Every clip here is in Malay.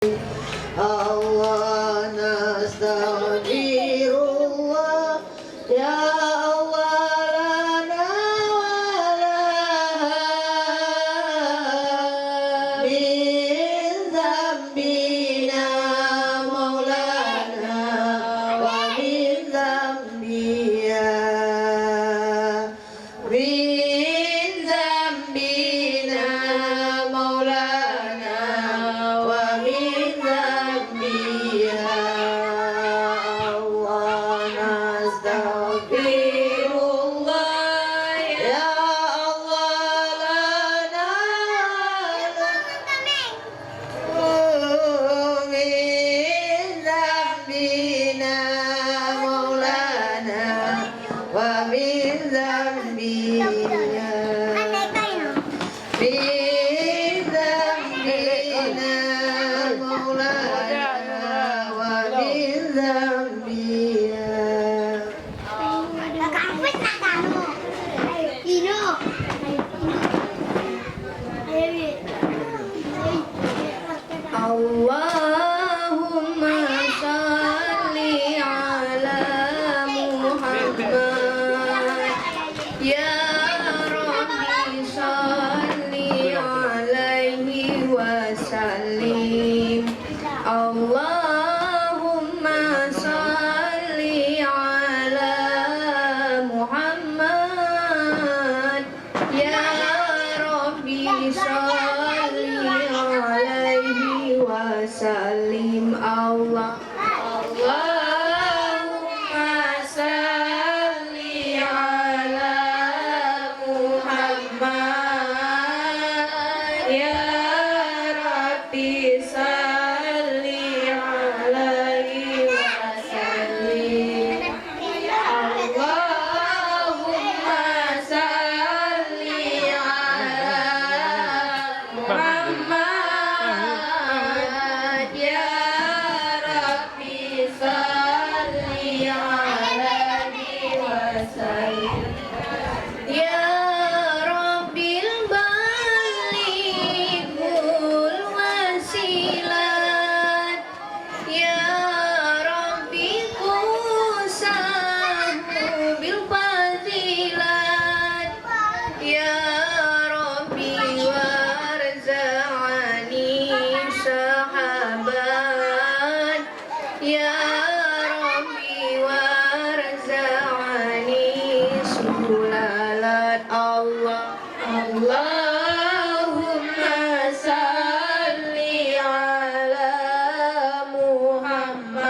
Allah nastaghfirullah ya Allah lana wala min dzambina maulana wa min dzambina min dzambina maulana wa min Allahumma shalli ala Muhammad ya Rabbi shalli alaihi wa sallim. Allahumma shalli ala Muhammad ya Rabbi shalli alaihi wa sallim. Allahumma shalli ala Muhammad ya Rabbi shalli alaihi wa sallim. Allahumma shalli ala Muhammad ya Rabbi shalli alaihi wa sallim. Ya Rabbil balighul wasilat ya Rabbi qusahu bil fadilat ya Rabbi warza'ani sahabat ya Rabbi warza'ani sulalat. Allahumma salli ala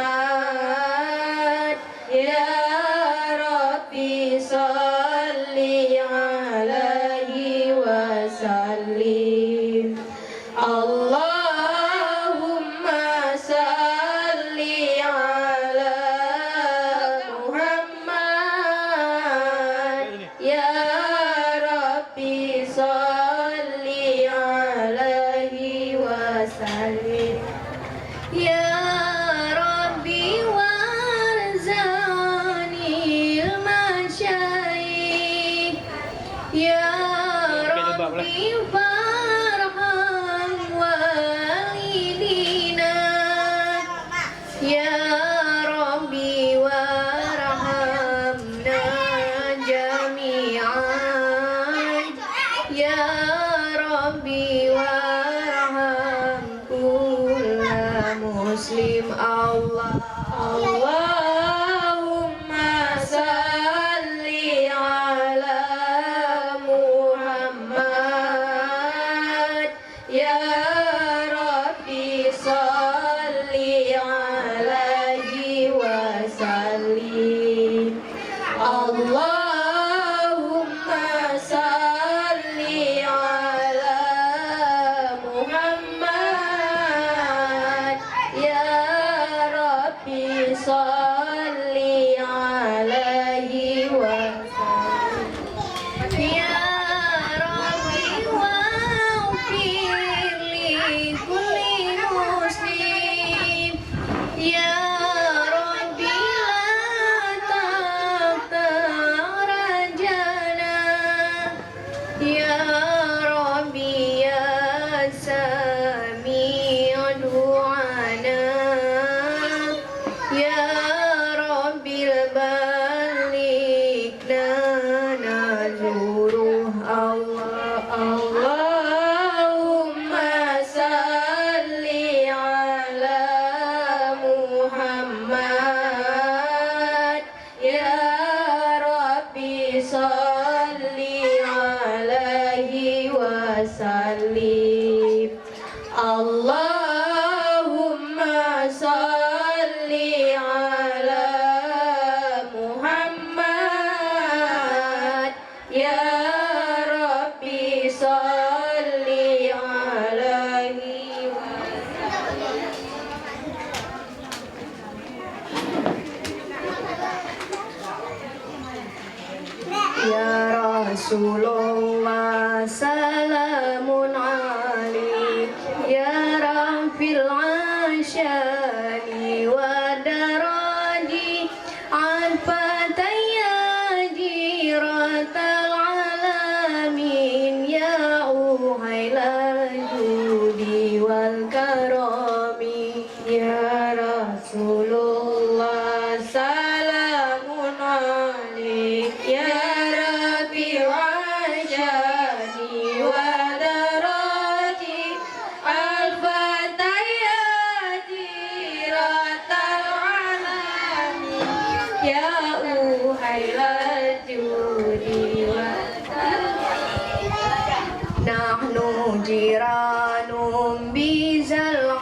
Muhammad ya Rabbi salli alaihi wa sallim. Allahumma salli ala Muhammad ya Rabbi salli alaihi wa sallim. Ya Rabbi warza'nil masyayikh ya Rabbi farham walidina ya Rabbi warhamna jami'an ya Rabbi warham kulla muslim. Allahumma salli ala Muhammad ya Rabbi salli alaihi wa sallim. Allahumma salli ala Muhammad ya Rabbi salli alaihi wa sallim. Ya Rabbi waghfir li kulli muslim Rasulullah salamun alaik ya Rabbil asyani wa daraji al-fataya jiratal alamin ya uhailal judi wal karami ya Rasulullah salamun alaik ya Rabbil asyani wa daraji al-fataya jiratal alamin ya uhailal judi wal nahnu jiranum bizal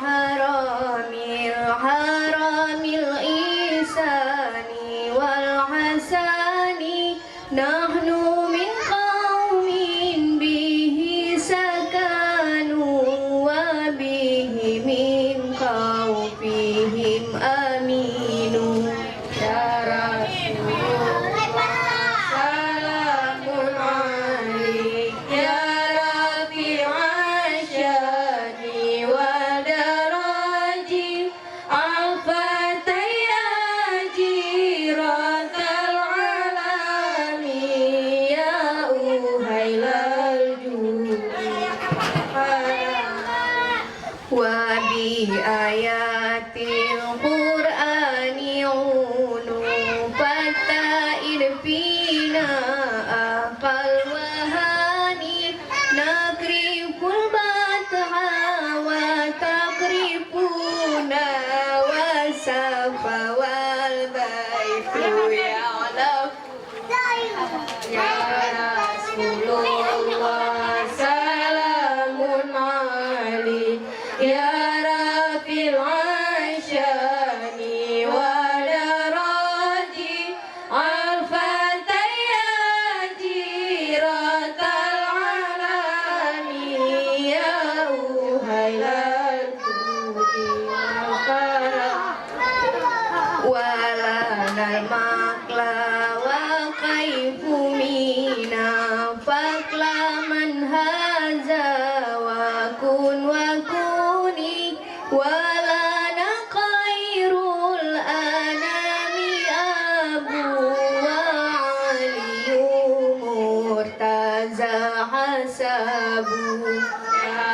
haramil isani wal hasani nahnu min qaumin bihi sakanu wa bihi min qaufihim aminu ya Rasulullah salamun alaik ya Rabbil asyani wa daraji al-fataya jiratal alami ya uhailal judi wa bi ayatil qur'ani unu fata'id fina aqal wahani nakriful batha wa takrifuna wa safa wal baitu ya'laf ya Rasulullah salamun alaik ya Rabbil asyani wa daraji al-fataya jiratal alami ya uhailal judi wal karam walanal makla wa kaifu mina fakla man haza wa kun wa kuni walana khairul anami abu wa aliyu murtaza hasabu ya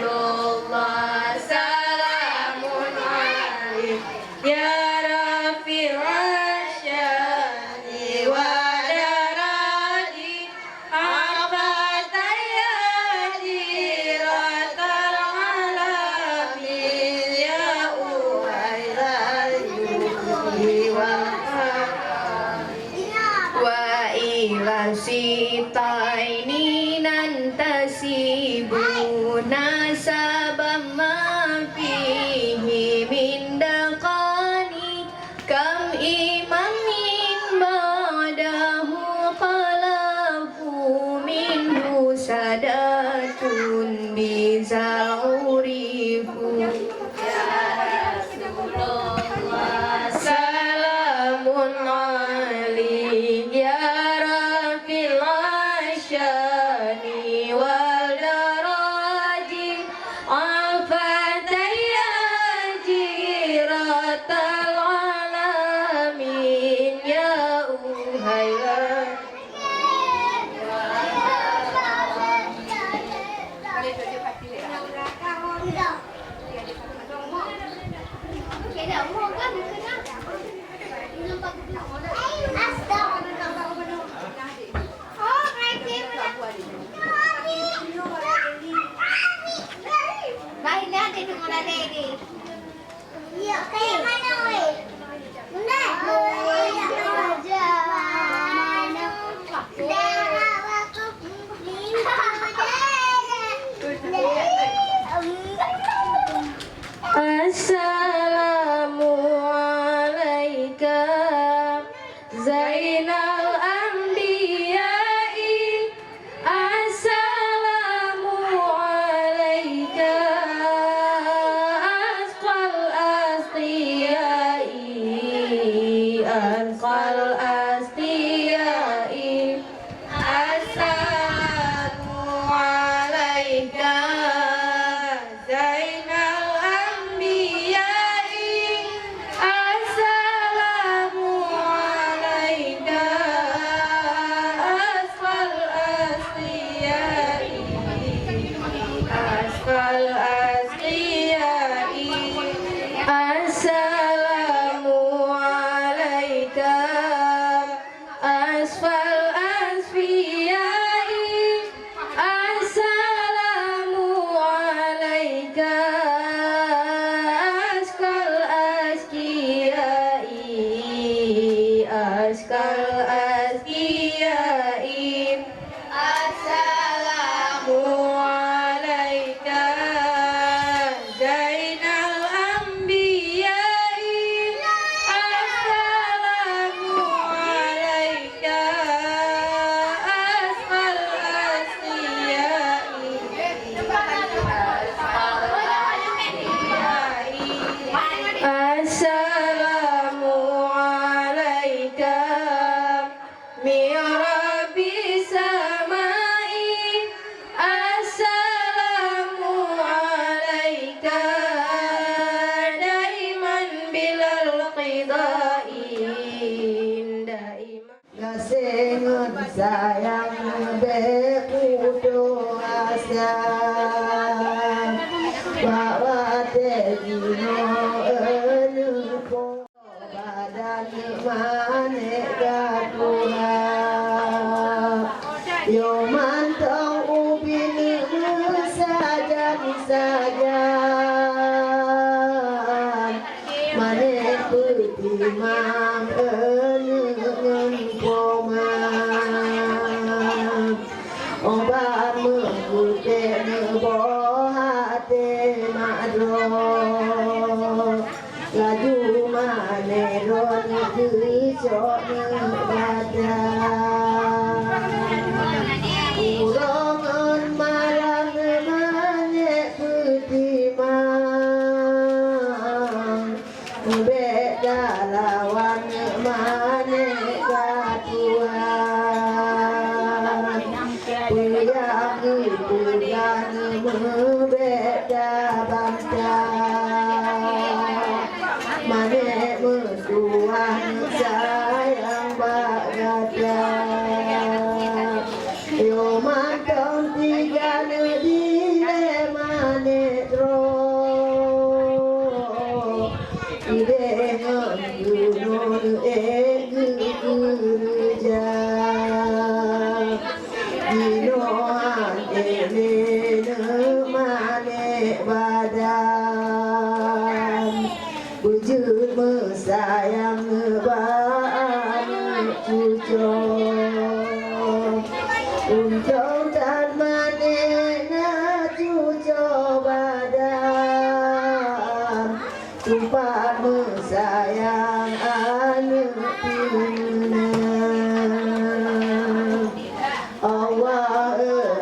Rasulullah salamun alaik ya Rabbil asyani wa daraji al-fataya jiratal alamin ya uhailal judi wal karami wa ila sitaini nantasibu nasabam ma fihi min daqani kam imamin ba'dahu qalafu minhu sadatun bizal urifu ya Rasulullah salamun alaik ya Rabbil asyani wal daraji al-fataya jiratal alamin ya uhailal Iya, kayak mana, weh? Bunda. Assalamu alaika Zainal Anbiya'i Assalamu alaika Asqal Astiyai Asqal Astiyai Assalamu alaika asfal asfiyai. Assalamu alaika askal askiyai. Askal askiyai. Assalamu alaika Zainal Anbiya'i. Assalamu alaika asfal asfiya'i. Assalamu alaika min rabbis samai. Assalamu alaika daiman bilal qidai. Daiman Kasih ngon sayang bekudo asam bawa tegino enuko badan maneka Tuhan yo mantau ubin saja manek putih mang obat mengkutek bohate madro laju maneron kisok badan urongan malang manek putih mang beda lawan maneka Tuhan yang bukan membeda bangsa manek mentuan sayang bagada yo mantong tiga nedile manek ro ide ngunun gerja dinoan elene manek badan wujud mesayang baan cucu untung dan manek na cucu badan tumpah mesayang anak pina Allah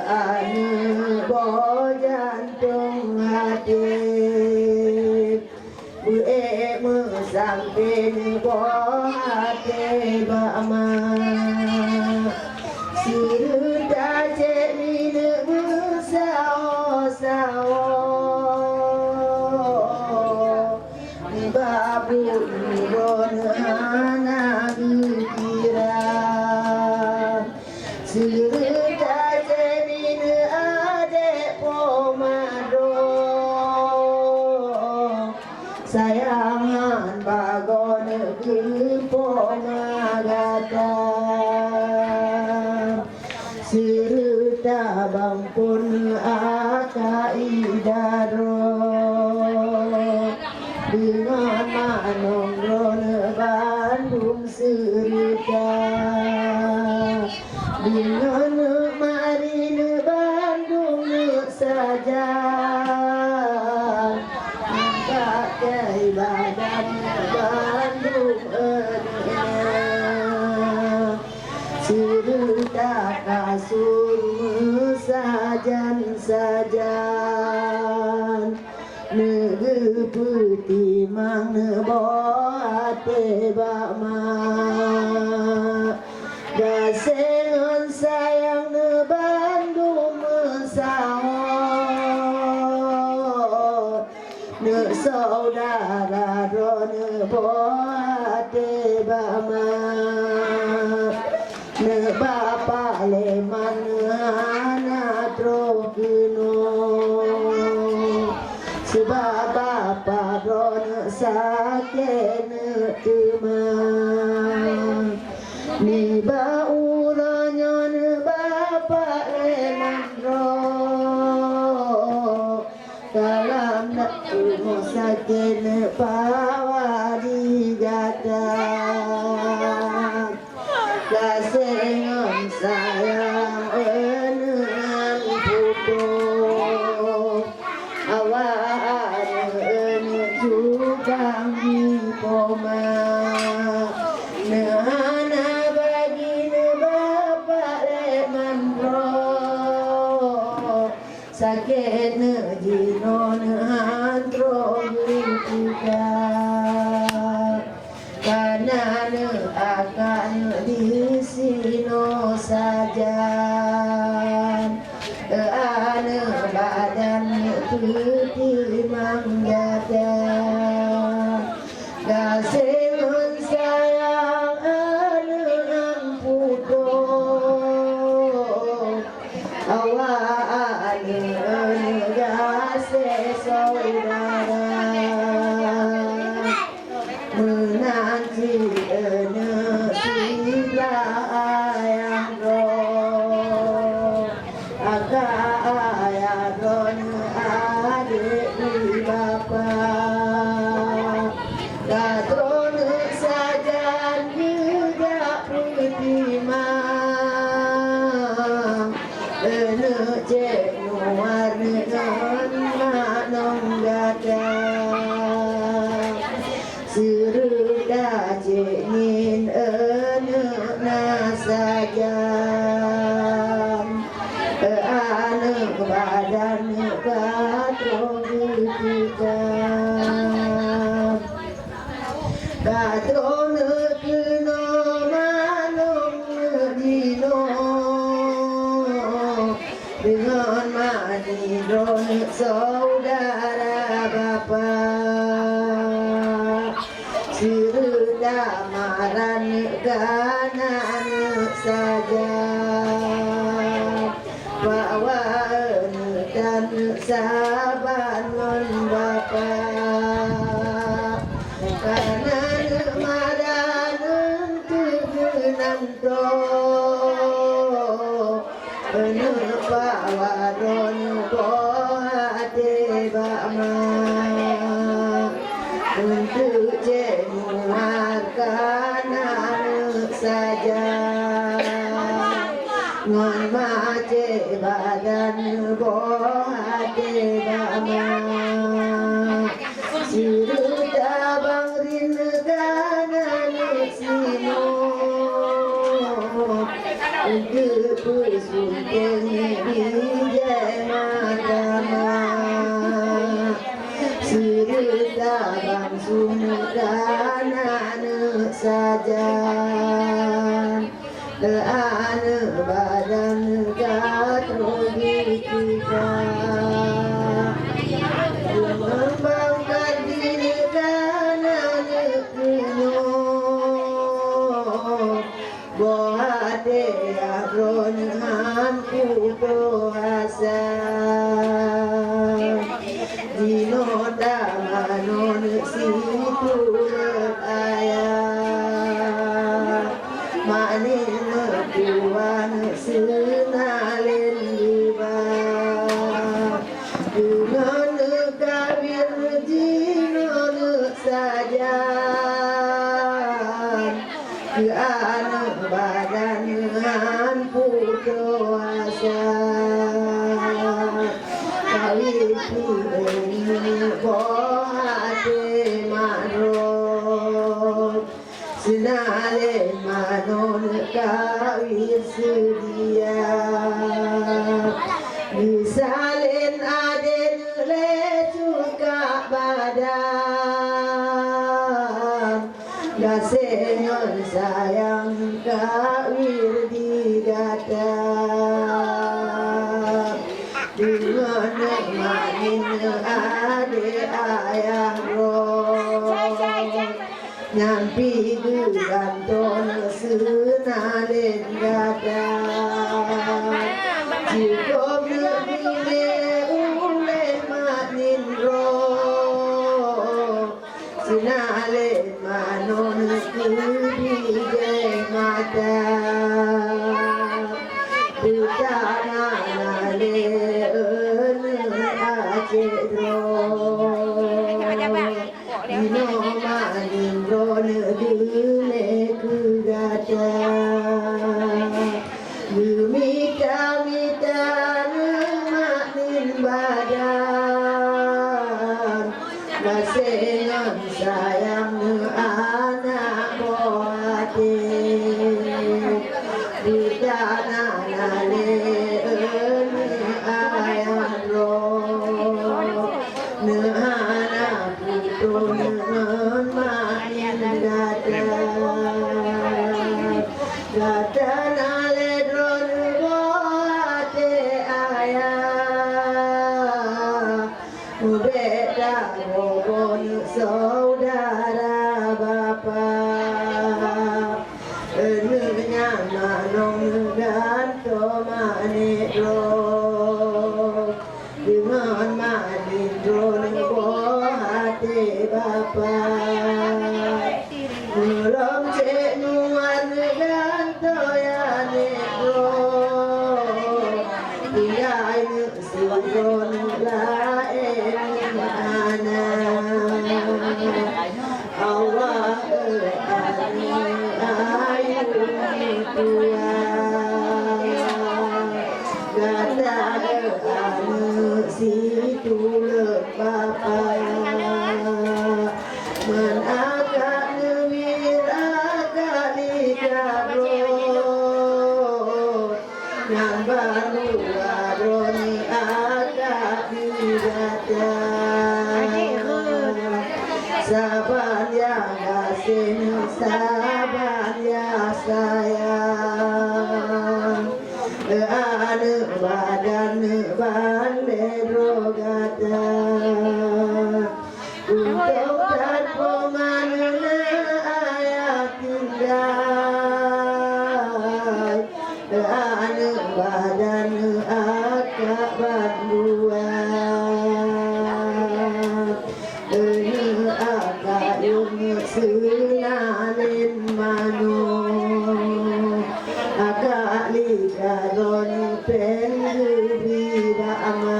ane bojantung hati sampai bohate bama siru daje mine musao sao babu ron hana kira siru daje mine ade pomado sayangan bagon kipomagata sirta bangpun akaidaro dengan manongron Bandung sirta dengan marin Bandung saja badan Bandung cerita kasur sajan negeri putih mang neboate bakma gasengon sayang ne Bandung mesawat ne saudara ne boate bakma ne bapa leman anak trokino sebab bapa ron sakit temang ni bauranya ne bapa remandro dalam nak rumah sakit ne bawa digatang kasengan sayang enang putus awak jubang di poma nehana bagi ne bapa remandro sakit ne jino ne hantro juga karena ne akan di sino saja ane badan putih manggada kasih sayang ane putus awak ane kasih saudara menanti ane sila ayang roh agak ayah don adik di bapa katron saja juga putimang ene cek nuar dengan manong gada seruda cekin ene nasaja anak badan katron kita katron kena manong dino dengan manidron saudara bapa siruda maran ganan saja bawa dan saban bapa karena madan untuk nanto bawa don boate bama untuk jenuar kanan saja ngon mace badan bohate bama siruda bangrin kanan sino untuk pusunteng bijaya madama siruda bangsun kanan saja ane badan katrogi kita mengembangkan diri kanan kuno bohate abron hanku asa dino damanon situ ayah manin tuan senalin liba dengan kawin jinon saja ke anak badan putuasa kawin ini bohate marot senalin manon kawin sedia misalin aden le suka badan gasenyon sayang kawin digata dengan manin ade ayah roh nyampi ganton senalin gada cukup lebih ule manin roh sinale manon kubije mata Budana nale acero Dino manindro negune kugata Lumita mita manin badan Masengan sayang anak boate Budana nale ayah roh Nehana putu nehan main gada Gada nale dron boate ayah Beda bobon saudara bapa Enunya manong dan tomanero Dengan manindron bohate bapa Belum cenuan dan toyanero Tinggal sindron lain mana Allah ayu Gata anu situ bapa Menagak newir agak dikarut Yang baru aroni agak didata Sabar ya kasih sabar ya sayang Ane badan bandero gata Untuk dan pemana ayat tinggal Ane badan akak banduan Ini akak yung senalin mano Akak likaron pengubi bama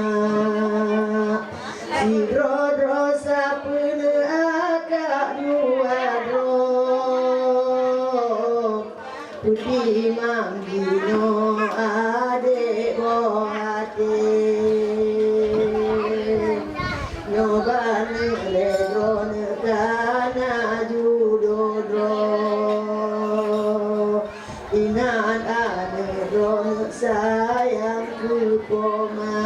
Si rodro sapune akak nuadro Putih manggino ade bohate Nyoban leron kana judodro Inan ane ron sayang kupoma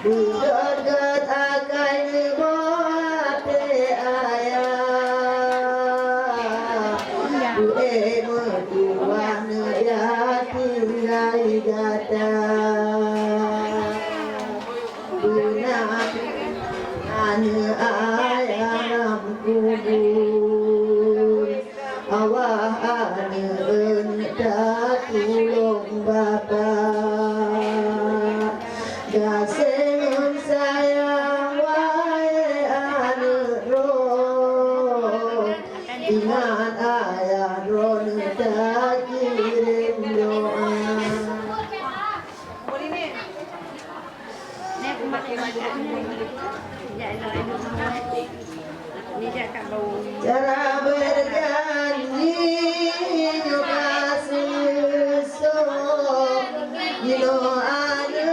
Budat akai ni boate ayah Bue mertuan ya tinggal gata Bunah ane ayam kubur Awah ane entah tulung bapa Gasengun sayang wae ane roh Ingat ayah roh entah kirim doa Cara berjanji kasih sok Gino ada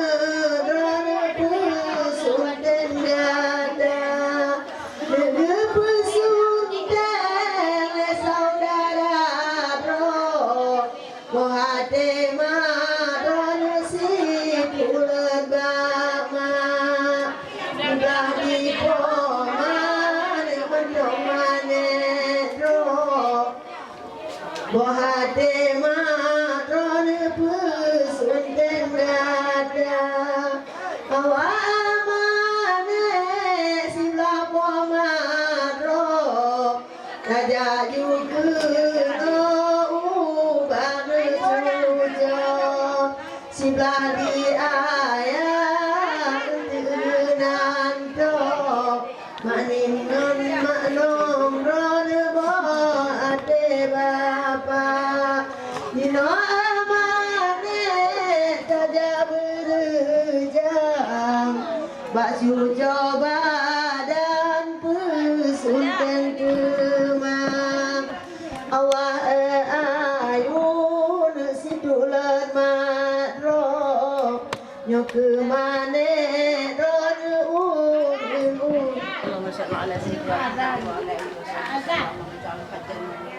drone pusun dan dada Dede pusun dan saudara bro Mohate madron si pulen bama Udah di poman menomane dro Mohate madron pusun dan dada Awamane sila pomadro Kaja yukuno ubang sujo Siblah di ayah Nanto manin اللهم صل على سيدنا محمد وعلى اله وصحبه وسلم واجعل قدرنا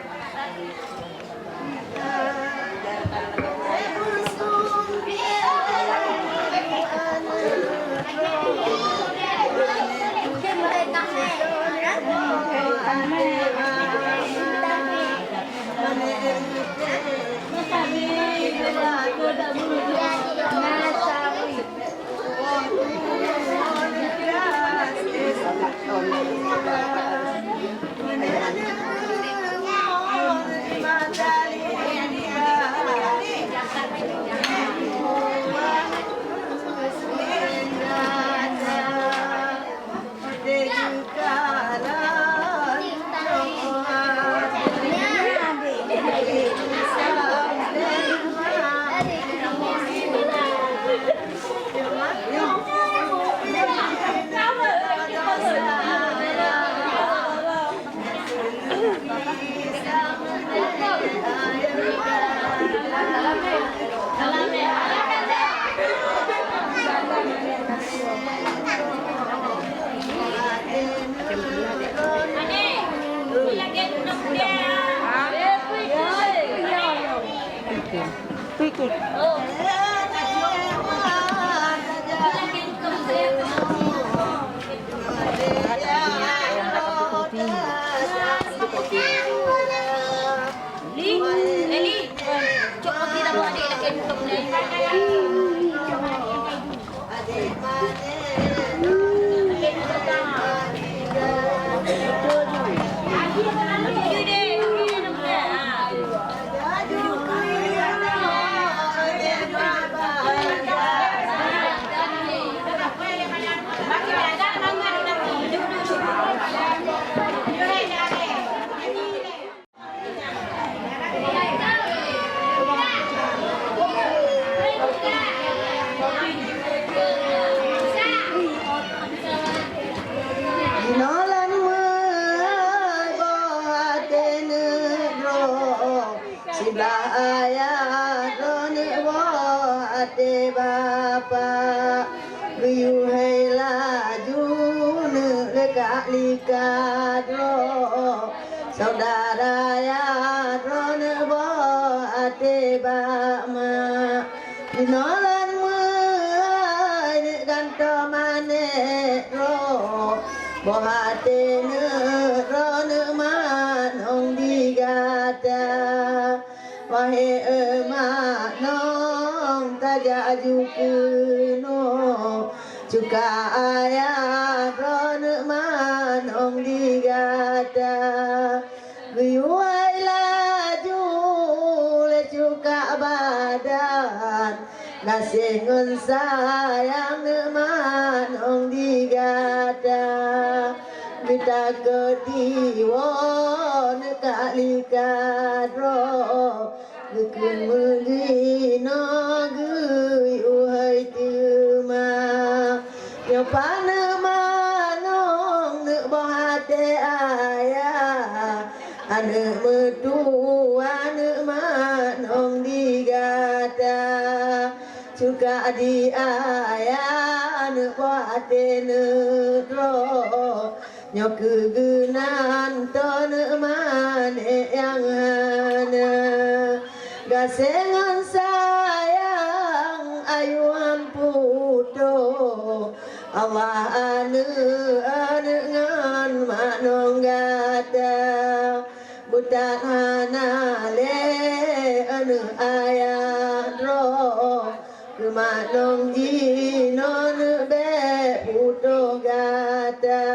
Saudara ya drone bo ate ba ma dinolan me ganto mane ro bo ate ne drone man ong digata wahe ma nong tajaju kuno juga ayah drone man ong digata Riwai laju le juga badan Nasingun sayang neman ong digada Minta ketiwo nekali kadro Gekun melino gui uhai tuma Yang panemanong nek bohate ayah Anak mertua anak manong digada Juga di ayah anak buate negro Nyok kegenan tonek mane yang hana Gasengan sayang ayuan puto Allah anak ngan manong gada Budak hana le anu ayah ro Kemanong jino ne be puto gata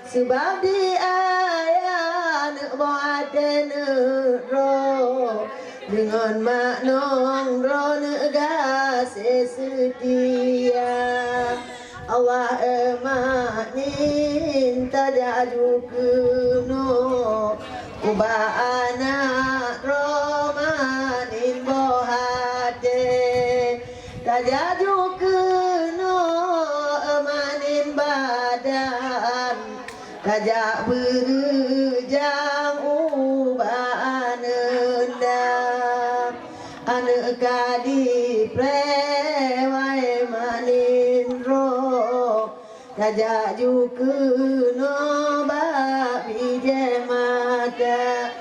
Sebab di ayah ne boate ne ro Dengan maknong ro ne gase setia Allah emanin tajaju kuno Uba anak romanin bohate Tajaju kuno emanin badan Tajak berjang uba ananda Anak kadi prewai manin ro Tajaju kuno babi jemata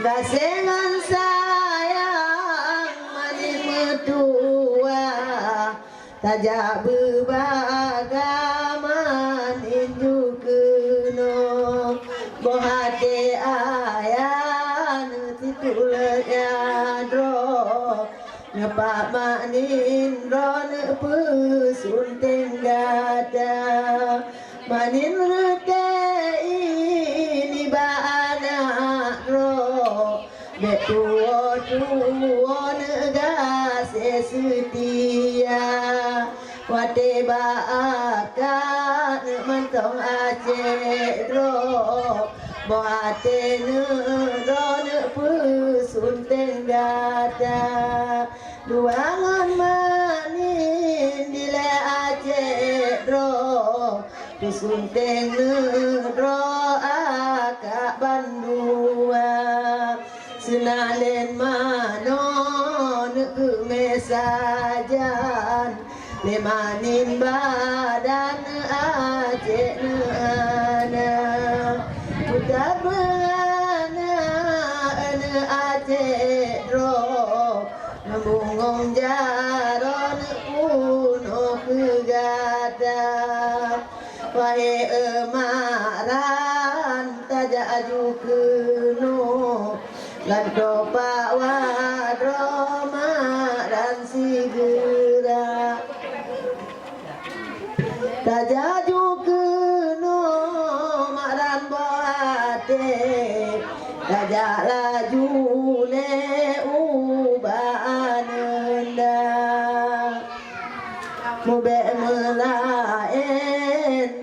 Gasengan sayang manis metua Tajak berbagaman inju kuno Bohate ayan titulet yadro Nepak manin rone pesun tenggada Manin rete ini ba anak ro Betuo negase setia Wate ba akat mentong aceh ro Bohate rone pesun tenggada Duangan manin dile aceh ro Disunteng ro akak bandua Senalen mano ke mesajan Le manin badan aceh nana Udah mana aceh ro Mungong jaron kuno kegada Wahai emaran tajak aju kuno Lanto pak wadroma dan sigera Tajak aju kuno maran boate Tajak laju le Mubek melaen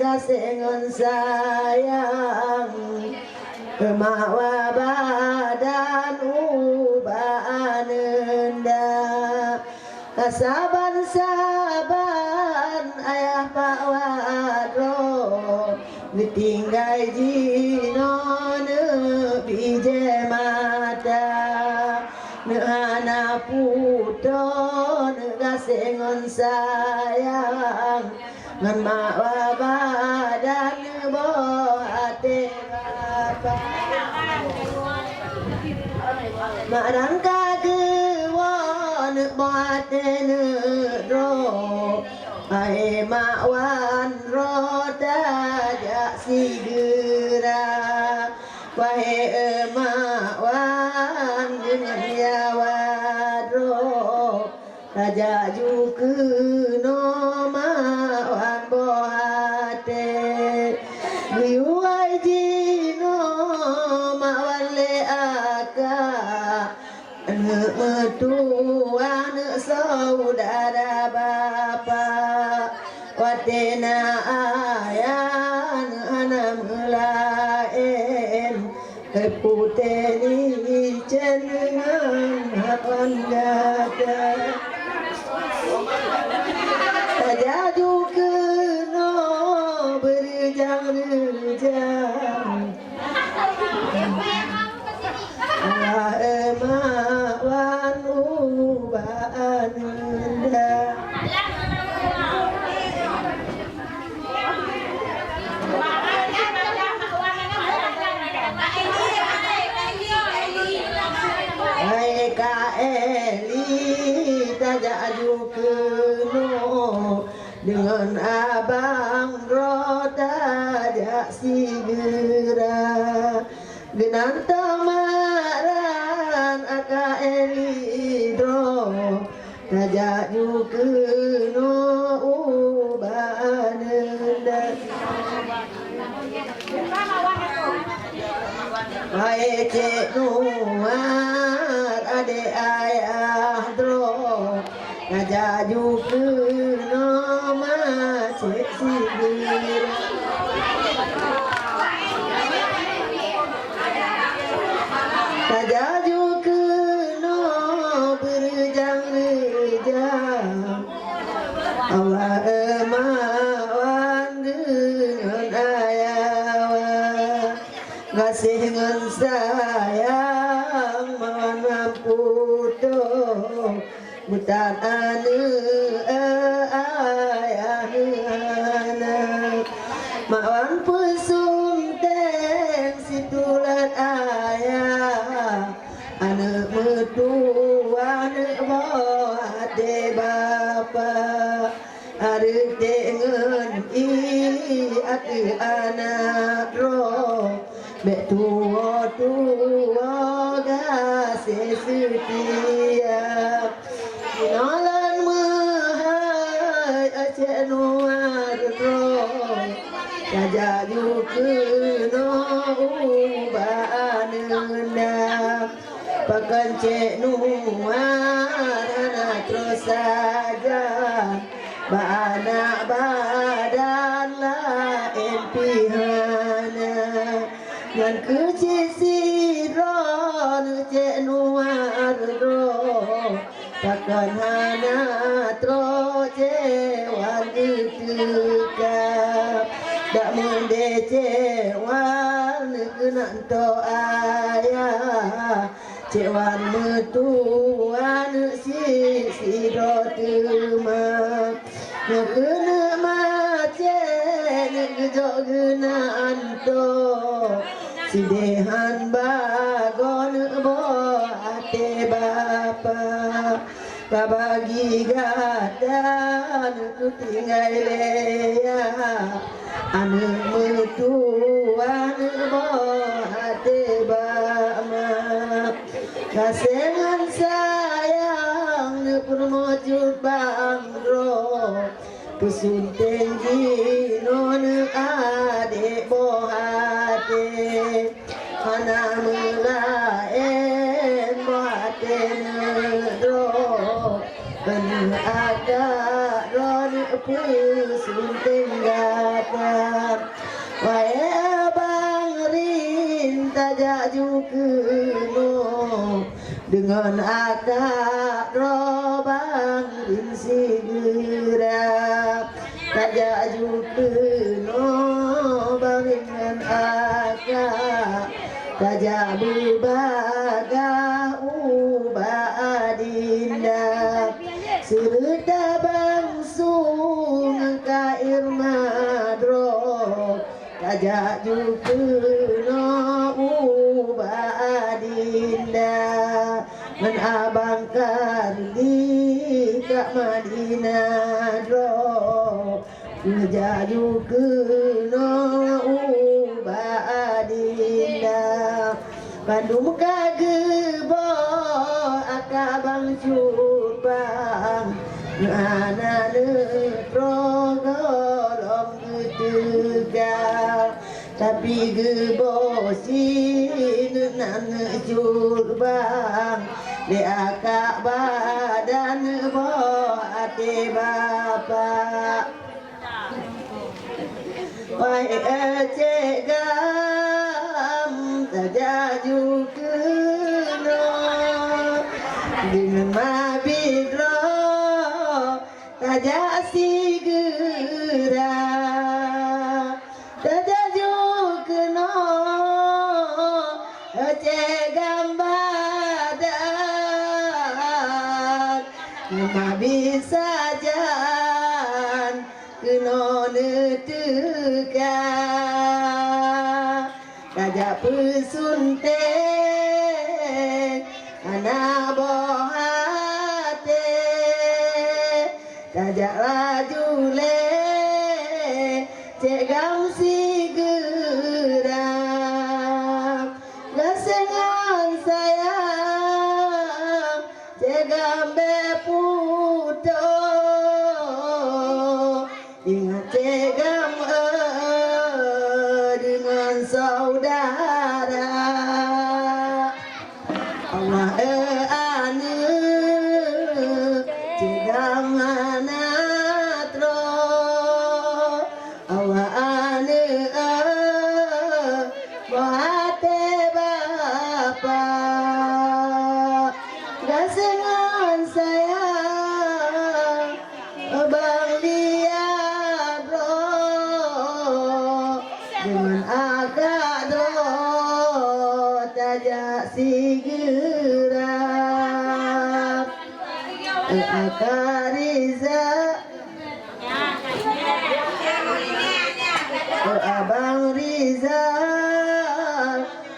gasengan sayang Kemawa badan ubaan enda Kasaban-saban ayah pak wadro Ditinggai jino nebije mata Nehana puto gasengon sayang ngan mak badan boate mak rangka gewon boate ro ai mak wan ro tajak sigera wahai emak wan dengan yawadro Tajak jukuno mawan bohate Liwai jino mawan le aka Anak metua anak saudara bapa Watena ayan anak melaen Keputeni cenengan hapan gada Tajaju keno berjam-jam Allah emak wan ubaan enda Hai Kak Eli tajaju keno dengan abang roda jak sigera dengan tamaran Kak Eli dro tajaju keno uban dan Hai Cik Nuar ade ayah dro Najaju kena macet sigir Najaju kena berjam-jam Allah emawan dengan ayah Kasih dengan sayang mawan puto Butan anu ayah Mawan pesunteng situlat ayah anak mertua anak ade bapa ada dengan ada anak roh bek tua kasih setia nalan mahai aceh nuar roh Raja yukno ubanenda pakan cek nuar terus saja bana badan lain pihana dan kecil siron cek nuar roh pakan hana terus cewan ditukar dak mendecewan kena to ayah cewan metuan si rotema kena macen gejok kena anto si dehan bagon bo ate bapa babagi gadan ku tinggal leya anu metuan bohate bama kasengan sayang purmojud bangro pusunteng ginon ade bohate ana mulaen bohate nero ben ada ron pusunteng gata wae abang rin tajak jukeno dengan akak robang rin sigera tajak jukeno bang dengan akak tajak berbagah ubah adinda serta bangsung ka irmadro tajak jukeno ubah adinda menabang kardi ka Madinah dro tajak jukeno ubah adinda Bandung kagebo akabang cubang ngana netrogolong getegal tapi gebosin nan curbang de akak badan bo ate bapak wai ecek gam tajaju kena dengan mabidro tajak sigera tajaju kena ecek gam badan bisa jan kena neteka tajak pesunteng anak bohate tajak laju le cek gam sigera gasengan sayang cek gam beputo ingat cek gam dengan saudara Allah ane cegam anatro Allah ane bohate bapa gasengan sayang bang dia bro dengan akak do tajak sigera akak riza Abang Rizal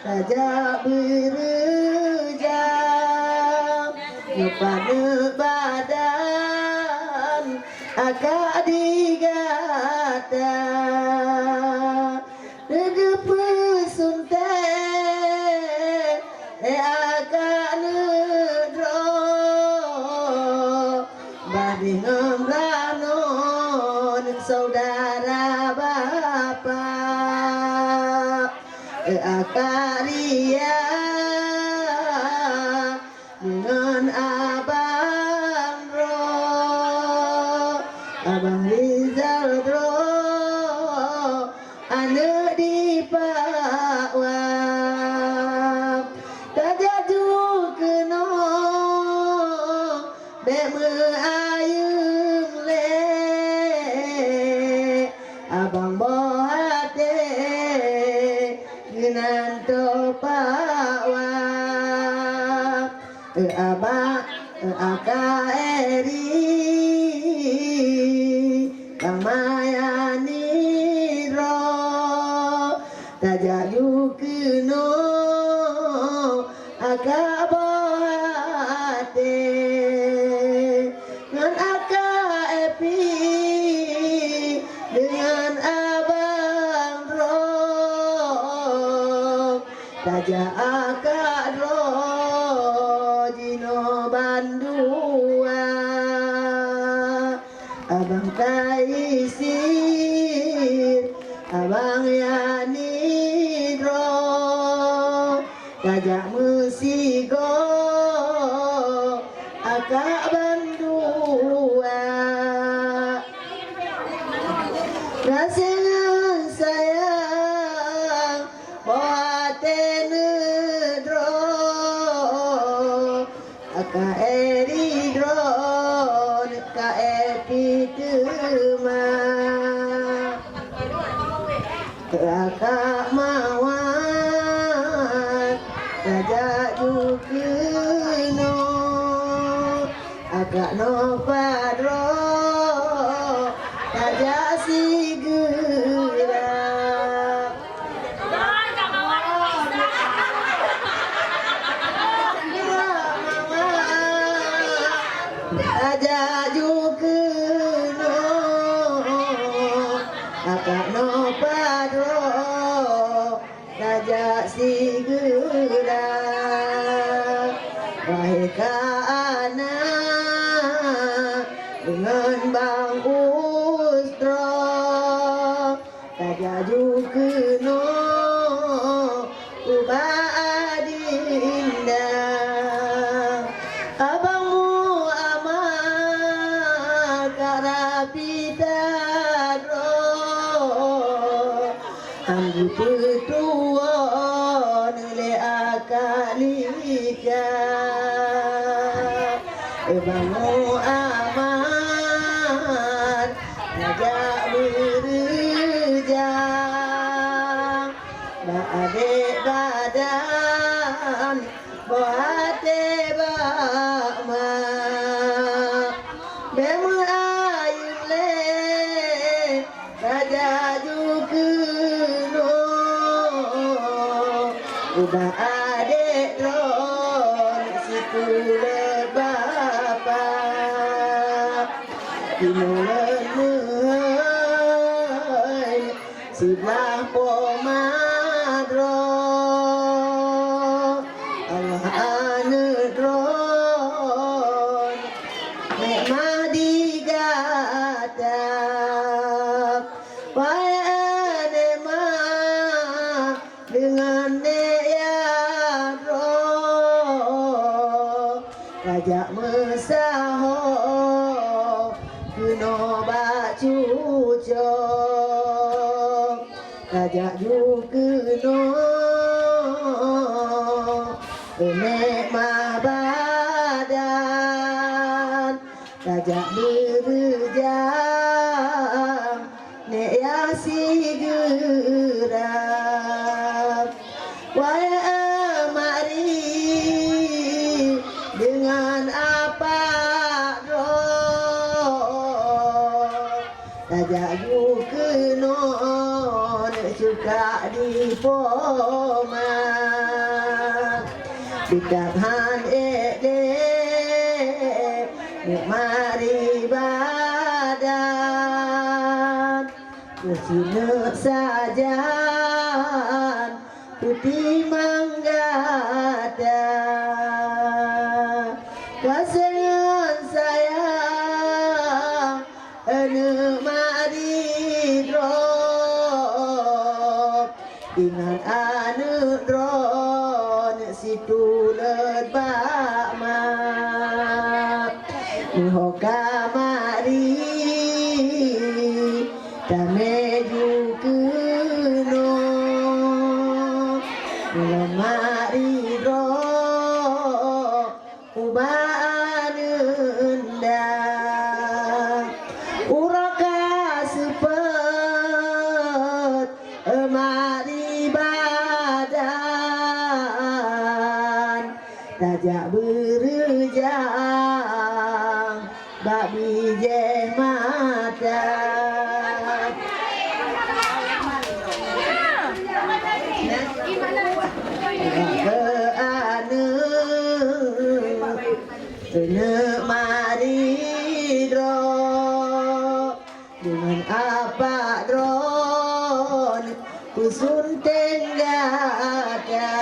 tajak berejam pada badan akak digata nege pesuntai akak nedro banding emlanon saudara bapa akak Ria dengan abang Ro abang Rizal Ro anak di Pawang tak jaju kena dek meayung le abang bohate genan topawang abang akak Eri Kang Mayani Ro tajak kena akak bohate dengan akak Epi dengan abang Ro tajak akak Ro Jino Bandua abang Taisir abang Yani Ro tajak Musigo akak Bandua rasanya sayang bohate nedro akak Eri Dro akak Epi Temah akak Mawar tajak jukeno akak Nopadro tajak Sigera tajak jukeno akak Nopadro tajak Sigera wahai kak anak dengan Bang Ustro tajak jukeno ubah adinda abangmu amal karapitaro anggu petua nele akalika abangmu amal tajak berejam adik badan bohate bakma bemu ayun le tajak jukeno udah adik dron situ le bapa timulen sebelah pomadro Allah anedron nek madigata payane mah dengan nek yadro tajak mesaho kena bacuco tajak jukeno nek mah badan tajak berejam nek ya Sigera wahai mari dengan apa roh tajak jukeno suka dipoma Bitahan Nek mari badan Kesina sajan Putih manggada Kasengan sayang Nek mari drop Ingat anu drop Situ lebak mak Hoka mari Tameju kuno Mari ro Ubaan undang Uraka sepet Mari badan Tajak berejang Babi je mata Nek mari dro Dengan apa dron Kusun tenggada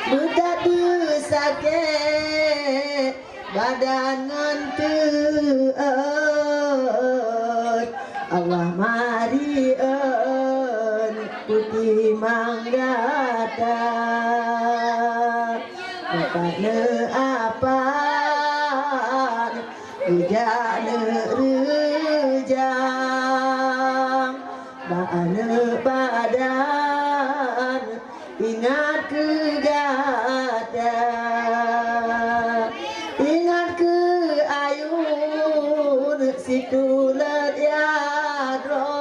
Betapa sakit Badan ngantuk Allah mari Putih manggata Karena apa Ujak nerejang Ba'ana badan Ingat kegata Ingat ke ayun Situ let yadro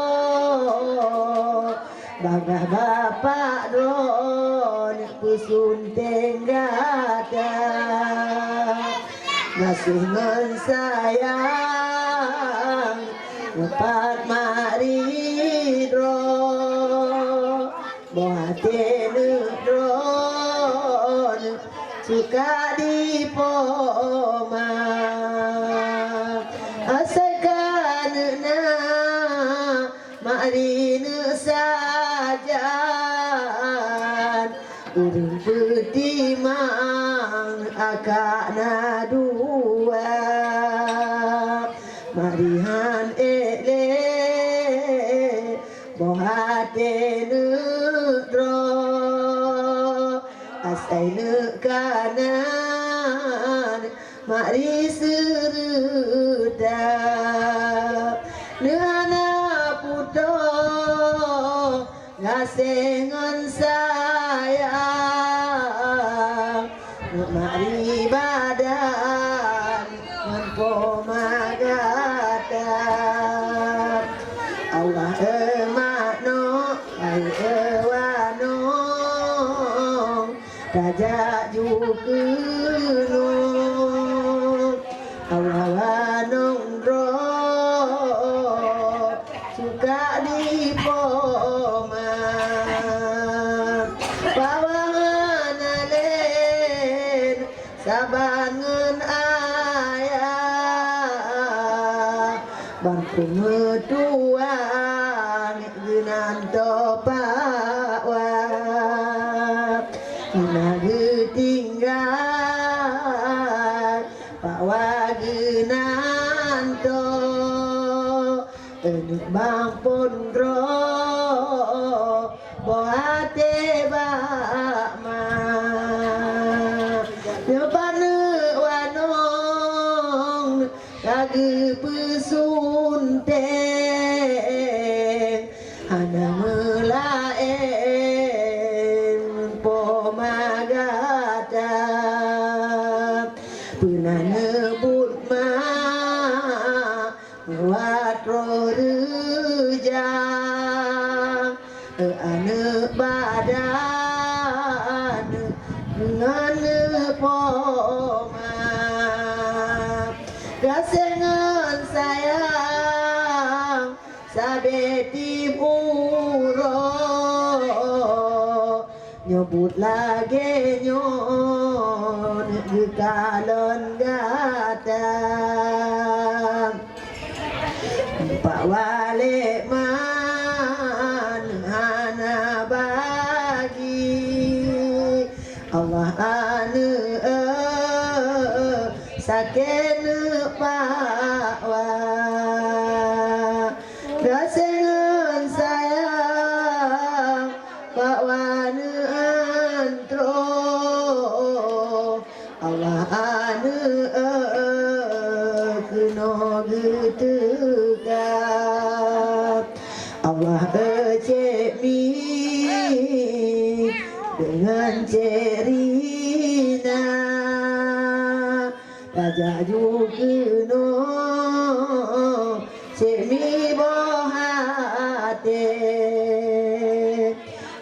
Bagah bapak dron Pusun tenggada Masih ngan sayang Lepat mari dro Bohate dron Suka dipoma Asalkan na Mari sajan Urung petimang Akak na dua Marihan Bohate nedro Asai kanan Mari serudap Nana puto Ngasengan sayang Mari badan Mampu magatap Allah emakno Ay ewanong Tajak jukenong Allah wanong drop Suka dipoma Pawangan alen Sabangan ayah Bangku metuang Genan topak wak Naga tinggal Pak wagenan to Enik bang pondro Bohate bak ma Nyepane wanong Kage pesunteng Hana melaen Pomagata Pernah nebut ma Watro rejang Anak badan Dengan poma Kasengan sayang Sabe tibu nyebut lagi nyon kalon datang Pak Wale man hana bagi Allah anu saken Pak wa dasengan sayang Pak wana antro Allah anu kena getekap Allah cek mi dengan cerina Raja juga cek mi bohate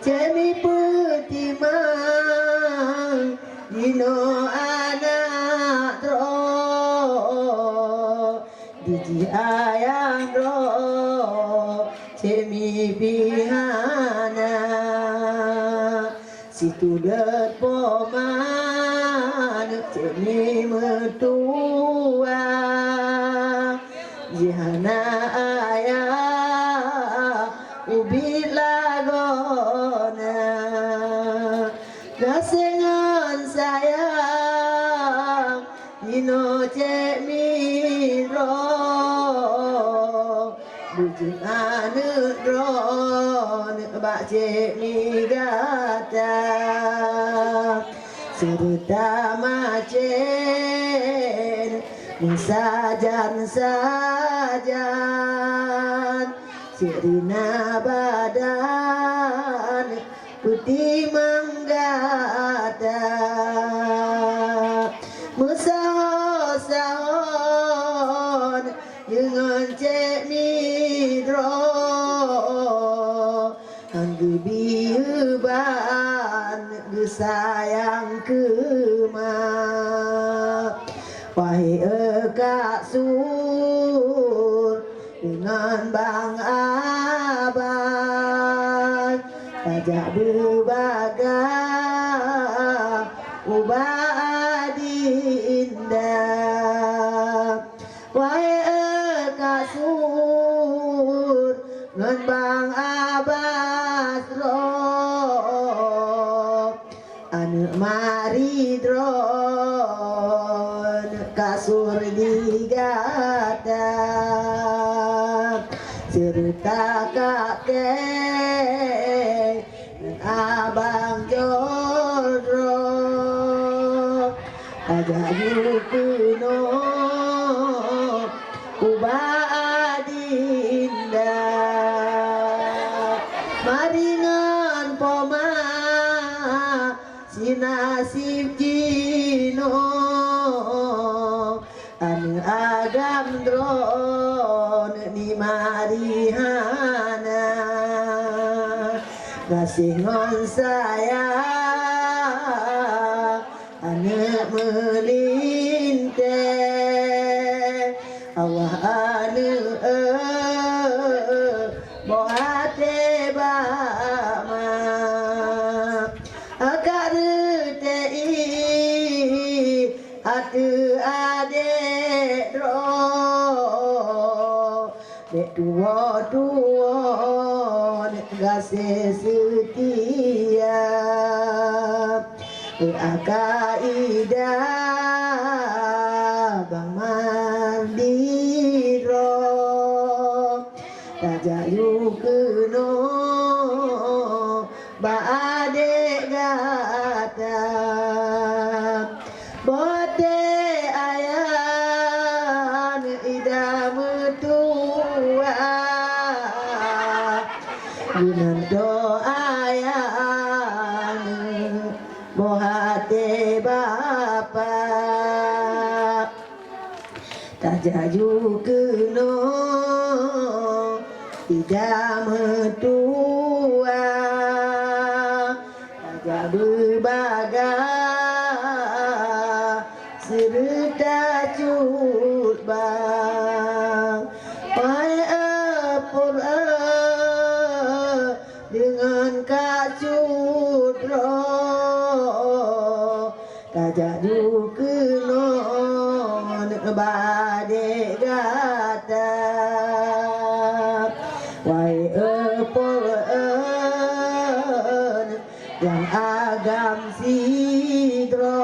cek mi petimang dino anak tro Diji ayang ro cemi bihana situ det poman cemi mertua jihana ayah ubi lagona dasengan sayang dino cemi ro Bujung anu ron bak cek mi gata serta macen sajan sirina badan putih menggata musahon dengan cek midro angge biuban gesayang kema wahai kak sur dengan bang abang pajak berbagai ubah indah wahai kasur ngan bang abas ro anu mari dron kasur digata serta kakek dan abang jodro aja yukuno ubah dinda maringan poma sinasib jino anu agam dron ni marihana kasih ngon saya anu melinte Allah anu bohate bama akar tei atu ade ro dek tua dek gase setia akaida bang mandiro tajayu keno baade gata bote ayan ida mutua gunan doa ayan bohate bapa tajaju keno tidak metua tajak berbagai serta cut bang pai apur dengan kacut roh tajak juga non badai gata wai epon yang agam sidro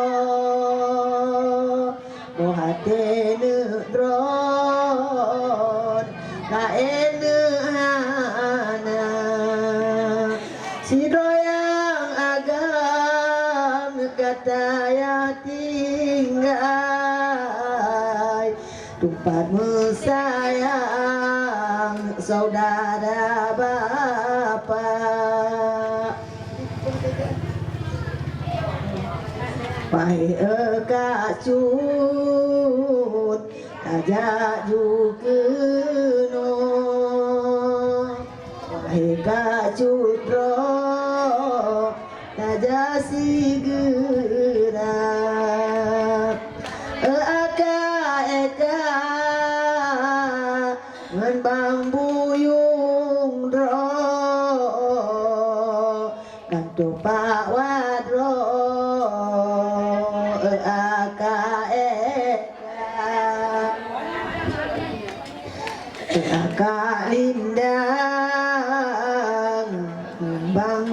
mohate nedron kaene hana sidro yang agam kata ya tinggal tempatmu sayang saudara bapak pai kacut tajak juga no pai kacut ro tajak sigera eka ngan bambu yung ro kanto pak wadro Kak lindang bang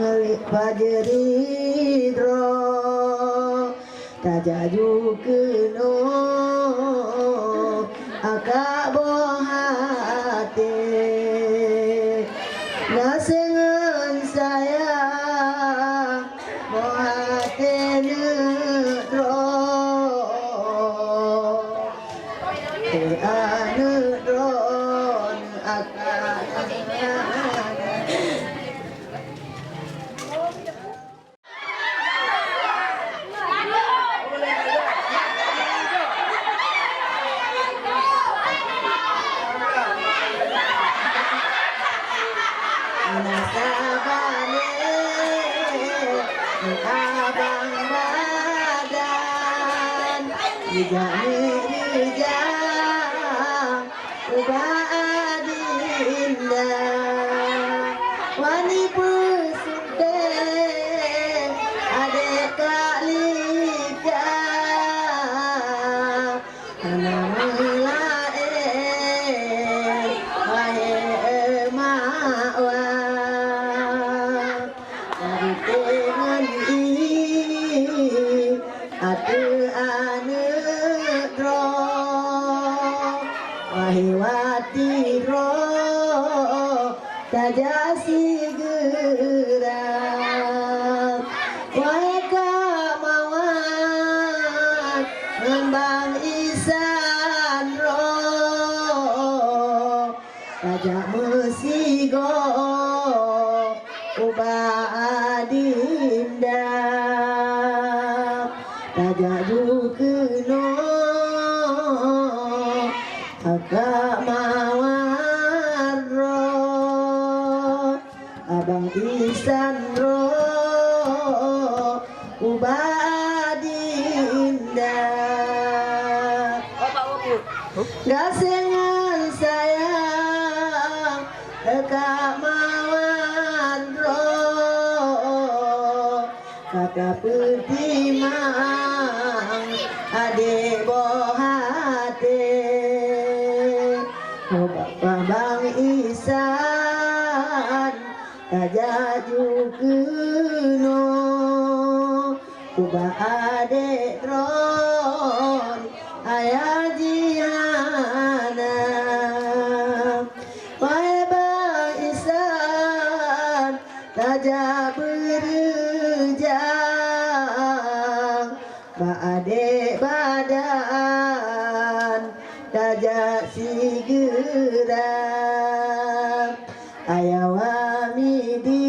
pajeridro tajaju keno akak bohate nasengan saya bohate nedro nedro abang badan rijang ubah adinda wani pusunte adek kalika ana melae wae mawa dari tengan ate ane dro wahiwati ro tajak sigera wae kamawan ngembang isan ro tajak mesigo ubah adinda tajak juga no agak mawar ro abang isan ro ubah adinda gasengan sayang agak mawar ro kakak petimang adek bohate bapak bang isan tajak juga no ubah adek tron ayah jihana wae bang isan tajak berjang adek badan tajak sigera ayah wamidi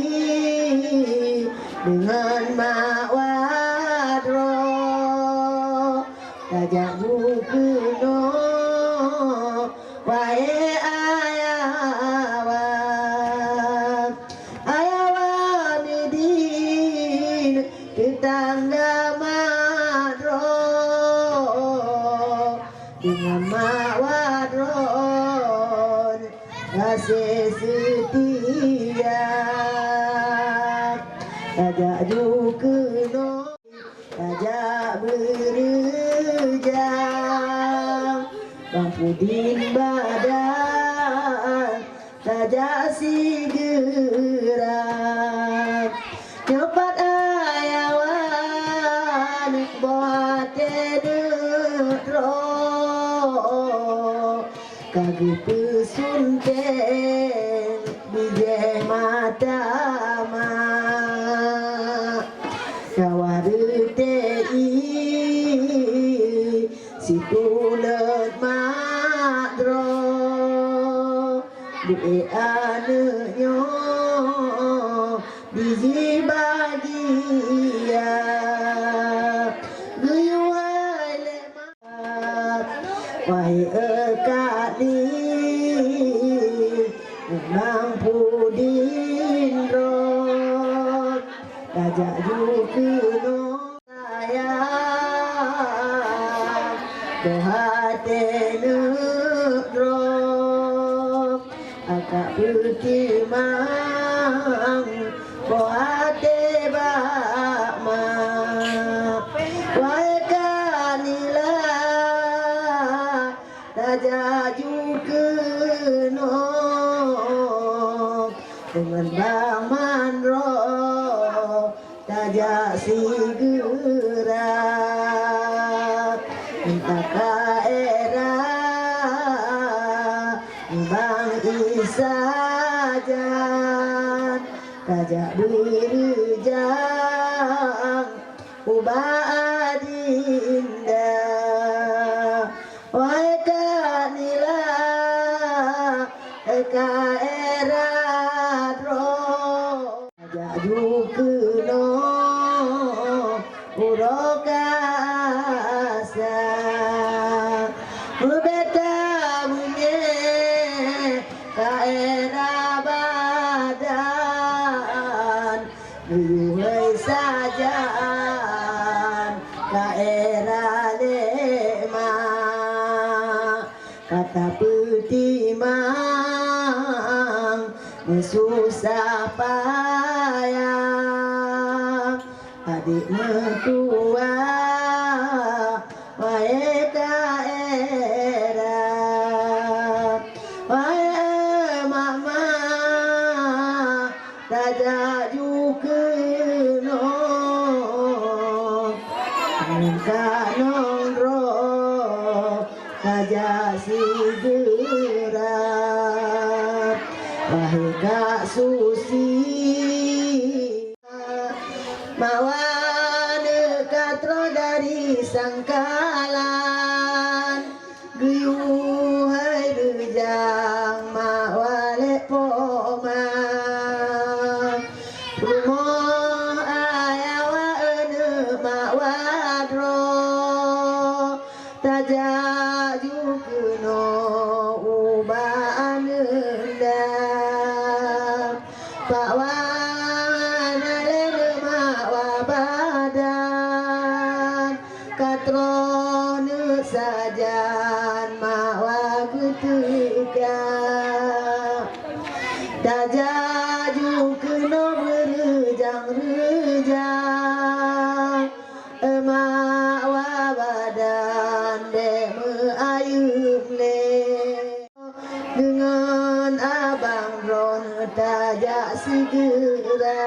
dengan mak wadro tajak juga no wae ayah wamidi tetangga madro dengan mak wadron kasih setia tajak juga no tajak Udin badan tajak si gerak nyopat ayawan buat tenero kaki pesunteng bijak mata mak kawarutei si pulut madro di anaknya di bagia guyuai lemak wahai ekali mampu dinro tajak jukuno sayang dohate negro akak putih mang dohate bakma wahai kanila tajak jukuno dengan bang manro tajak sigera entah era bang isajan tajak berujang ubah adinda wahai kanila eka era jukuno urokasa beta bunye kaera badan duhai sajan kaera lema kata putih mang susah payah adik mertua wahai kaera wahai mama tajak jukuno kanong ro tajak sigera wahai Kak Susi mawane katro dari sangkalan guyuhai rujang mawale poma rumah ayawa ene mawadro tajak jukuno ubah nenda pawana lene mawa badan katrone sajan mawa ketika tajak jukuno berejang-rejang mawa badan dek meayun le dengan abang ron tajak segera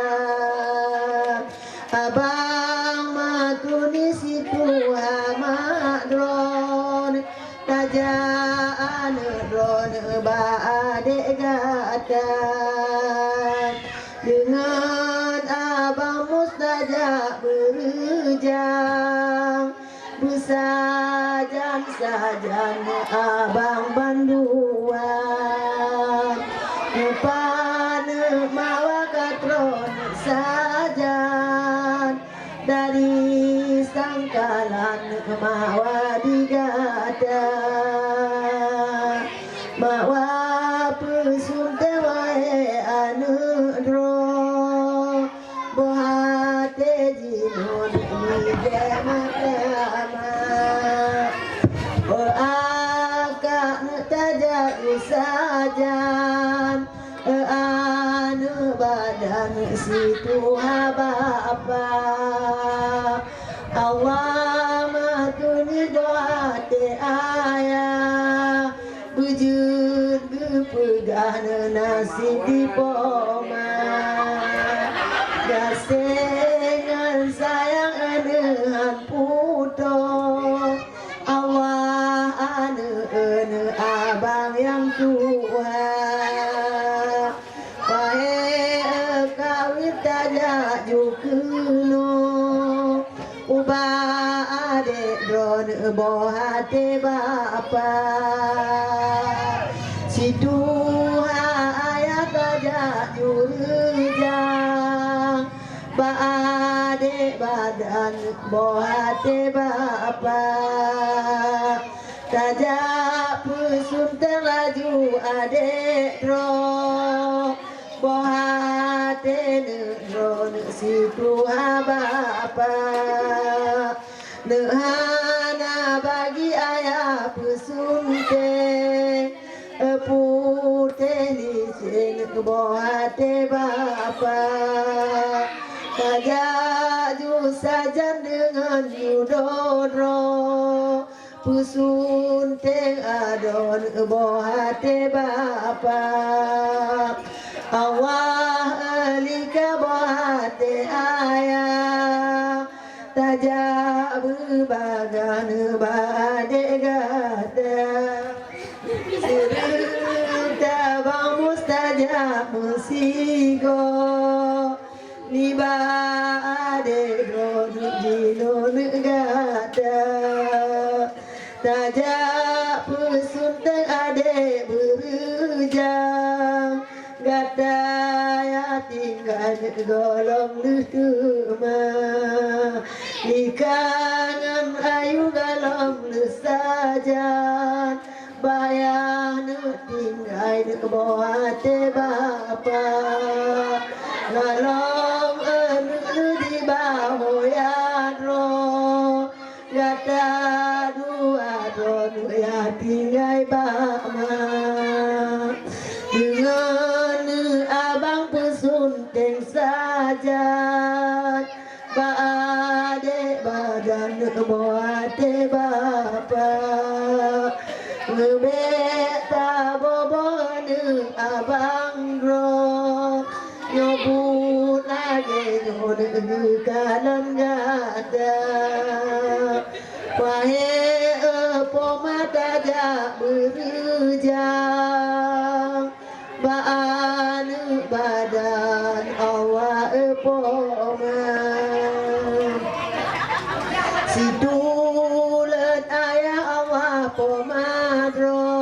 abang matuni situ hamak ron tajak anak ron baadek gatan dengan abang mustajak berejang besajan-sajan abang banduan Upane mawa katron sajan dari sangkalan mawa digada mawa pesun tewae anu dro bohate jinon ni dematama akak tajak sajan anu badan situ haba-apa Allah matuni doa te ayah Siti Poma gasengan sayang anehan puto awah ane abang yang tua pahe kawin tajak jukuno ubah adek dron bohate bapa si Tuha ayat tajak jurujang ba adek badan bohate bapa tajak pusun terlaju adek dron bohate dron si Tuha bapa nehana bagi ayah pesunte putih licin bohate bapa tajak ju sajan dengan judoro pusunte adon bohate bapa awah alika bohate ayah tajak berbagan badek gada serta bang mustajab musigo liba adek dron jinon gada tajak pesun teng adek berujang gada ya tinggal golong lutuma ikangan ayu galong lesajan bayah tinggal bohate bapa galong di bahoyan ro gada dua dron ya tinggal bama dengan abang pesunteng saja badek badan bohate bapa ngebeta bobone abang ro nyobut lagi nyobut kanan gada wahe poma tajak berujang baan badan awak poma si dulet ayah awak pomadro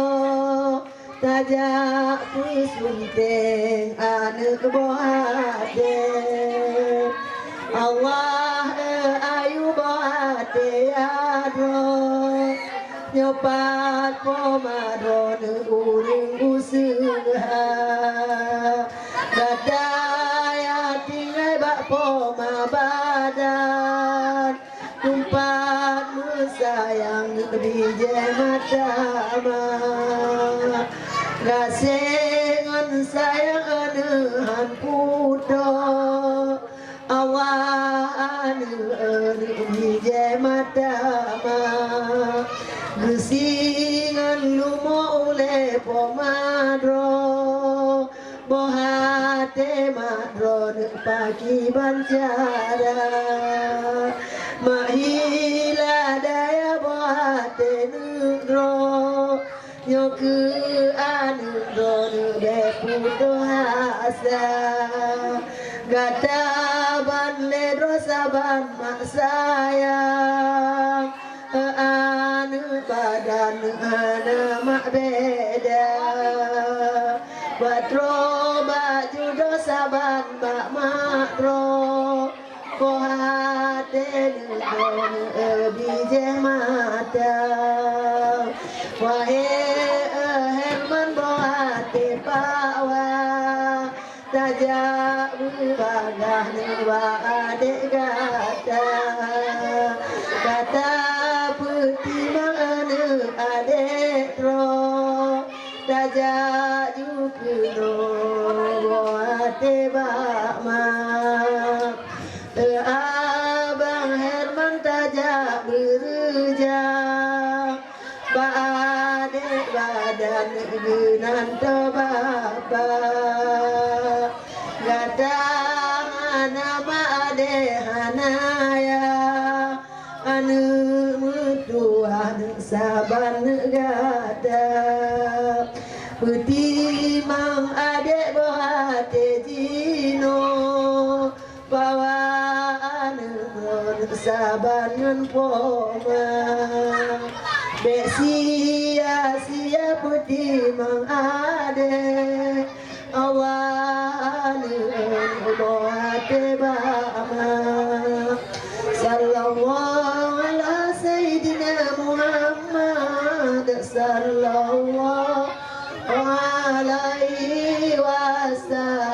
tajak pusunteng anak bohate Allah ayu bohate adro nyopat pomadro urung usaha badaya tinggal bak poma badan kumpat sayang bije matama gasengan sayang anehan puto awan bije matama gesingan lumo ule pomadro bohate madro pagi bancara mahila daya bohate nudro nyoku anudro nude puto hasa gata ban ledro saban mak sayang anu badan ana mak beda batro baju dosa ban mak makro bohate bije mata wahe herman bohate pawa tajak bagah newa adek gata kata putimang anak adek tro tajak jukuno bohate bakma abang Herman tajak berujang badek badan genan to bapa ade hanaya anu mutuah saban gada putih mang ade bohate jino bawaan sabanan poma be sia putih mang ade awan bohate bama sallallahu ala sayyidina Muhammad sallallahu alaihi wasallam.